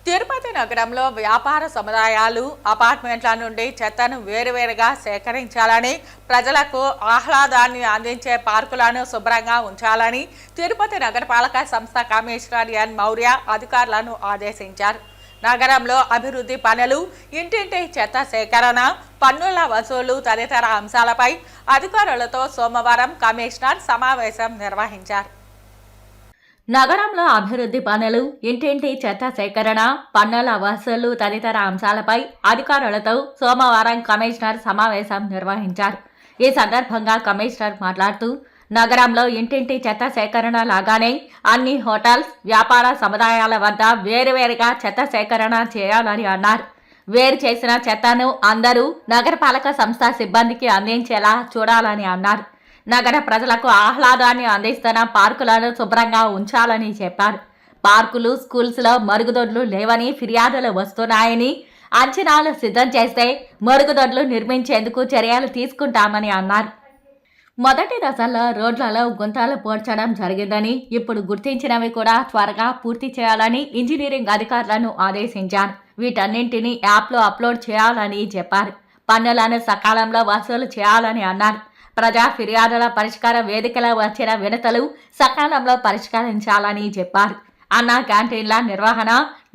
తిరుపతి నగరంలో వ్యాపార సముదాయాలు, అపార్ట్మెంట్ల నుండి చెత్తను వేరువేరుగా సేకరించాలని, ప్రజలకు ఆహ్లాదాన్ని అందించే పార్కులను శుభ్రంగా ఉంచాలని తిరుపతి నగరపాలక సంస్థ కమిషనర్ ఎన్ మౌర్య అధికారులను ఆదేశించారు. నగరంలో అభివృద్ధి పనులు, ఇంటింటి చెత్త సేకరణ, పన్నుల వసూలు తదితర అంశాలపై అధికారులతో సోమవారం కమిషనర్ సమావేశం నిర్వహించారు. నగరంలో అభివృద్ధి పనులు, ఇంటింటి చెత్త సేకరణ, పన్నుల వసూలు తదితర అంశాలపై అధికారులతో సోమవారం కమిషనర్ సమావేశం నిర్వహించారు. ఈ సందర్భంగా కమిషనర్ మాట్లాడుతూ, నగరంలో ఇంటింటి చెత్త సేకరణ లాగానే అన్ని హోటల్స్, వ్యాపార సముదాయాల వద్ద వేరువేరుగా చెత్త సేకరణ చేయాలని అన్నారు. వేరు చేసిన చెత్తను అందరూ నగరపాలక సంస్థ సిబ్బందికి అందించేలా చూడాలని అన్నారు. నగర ప్రజలకు ఆహ్లాదాన్ని అందిస్తున్న పార్కులను శుభ్రంగా ఉంచాలని చెప్పారు. పార్కులు, స్కూల్స్లో మరుగుదొడ్లు లేవని ఫిర్యాదులు వస్తున్నాయని, అంచనాలు సిద్ధం చేస్తే మరుగుదొడ్లు నిర్మించేందుకు చర్యలు తీసుకుంటామని అన్నారు. మొదటి దశలో రోడ్లలో గుంతలు పోడ్చడం జరిగిందని, ఇప్పుడు గుర్తించినవి కూడా త్వరగా పూర్తి చేయాలని ఇంజనీరింగ్ అధికారులను ఆదేశించారు. వీటన్నింటినీ యాప్లో అప్లోడ్ చేయాలని చెప్పారు. పన్నులను సకాలంలో వసూలు చేయాలని అన్నారు. ప్రజా ఫిర్యాదుల పరిష్కార వేదికలో వచ్చిన వినతులు సకాలంలో పరిష్కరించాలని చెప్పారు. అన్న క్యాంటీన్ల నిర్వహణ,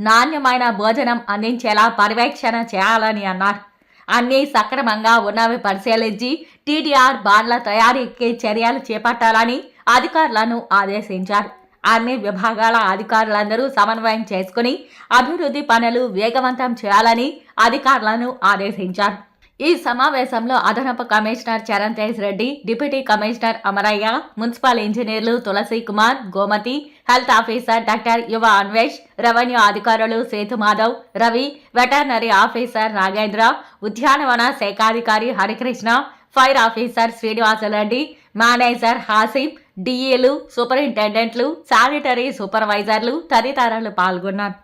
నాణ్యమైన భోజనం అందించేలా పర్యవేక్షణ చేయాలని అన్నారు. అన్నీ సక్రమంగా ఉన్నవి పరిశీలించి టీడీఆర్ బాండ్ల తయారీకి చర్యలు చేపట్టాలని అధికారులను ఆదేశించారు. అన్ని విభాగాల అధికారులందరూ సమన్వయం చేసుకుని అభివృద్ధి పనులు వేగవంతం చేయాలని అధికారులను ఆదేశించారు. ఈ సమావేశంలో అదనపు commissioner Charan Tej Reddy, deputy commissioner Amaraiah, municipal ఇంజనీర్లు Tulasi Kumar, Gomathi, health officer doctor Yuva Anvesh, revenue అధికారులు సేతు మాధవ్, రవి, వెటర్నరీ ఆఫీసర్ నాగేంద్ర, ఉద్యానవన శాఖాధికారి Harikrishna, fire officer Srinivasa Reddy, manager Hasim, డిఈలు, సూపరింటెండెంట్లు, శానిటరీ సూపర్వైజర్లు తదితరులు పాల్గొన్నారు.